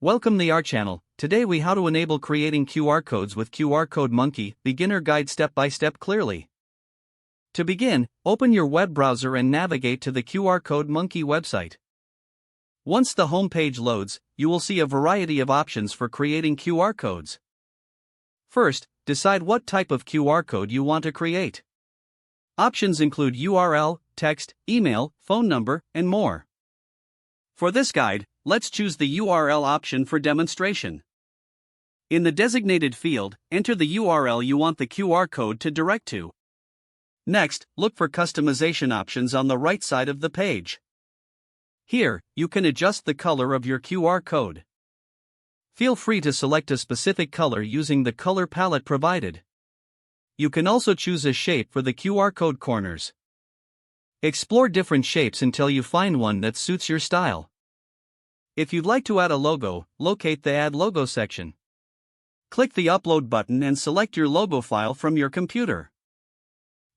Welcome to our channel. Today we how to enable creating QR codes with QR Code Monkey, beginner guide step by step clearly. To begin, open your web browser and navigate to the QR Code Monkey website. Once the home page loads, you will see a variety of options for creating QR codes. First, decide what type of QR code you want to create. Options include URL, text, email, phone number, and more. For this guide, let's choose the URL option for demonstration. In the designated field, enter the URL you want the QR code to direct to. Next, look for customization options on the right side of the page. Here, you can adjust the color of your QR code. Feel free to select a specific color using the color palette provided. You can also choose a shape for the QR code corners. Explore different shapes until you find one that suits your style. If you'd like to add a logo, locate the Add Logo section. Click the Upload button and select your logo file from your computer.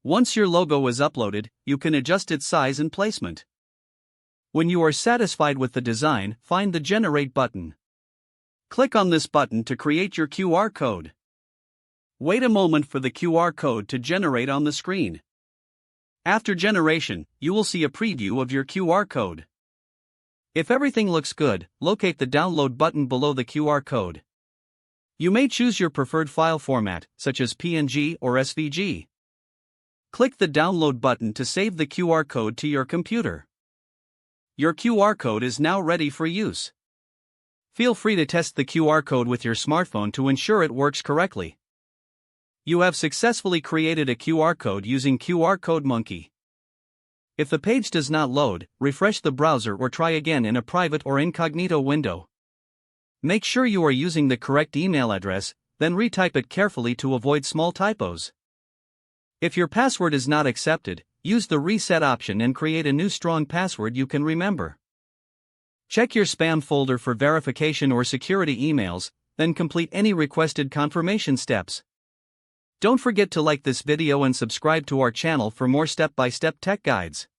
Once your logo is uploaded, you can adjust its size and placement. When you are satisfied with the design, find the Generate button. Click on this button to create your QR code. Wait a moment for the QR code to generate on the screen. After generation, you will see a preview of your QR code. If everything looks good, locate the Download button below the QR code. You may choose your preferred file format, such as PNG or SVG. Click the Download button to save the QR code to your computer. Your QR code is now ready for use. Feel free to test the QR code with your smartphone to ensure it works correctly. You have successfully created a QR code using QR Code Monkey. If the page does not load, refresh the browser or try again in a private or incognito window. Make sure you are using the correct email address, then retype it carefully to avoid small typos. If your password is not accepted, use the reset option and create a new strong password you can remember. Check your spam folder for verification or security emails, then complete any requested confirmation steps. Don't forget to like this video and subscribe to our channel for more step-by-step tech guides.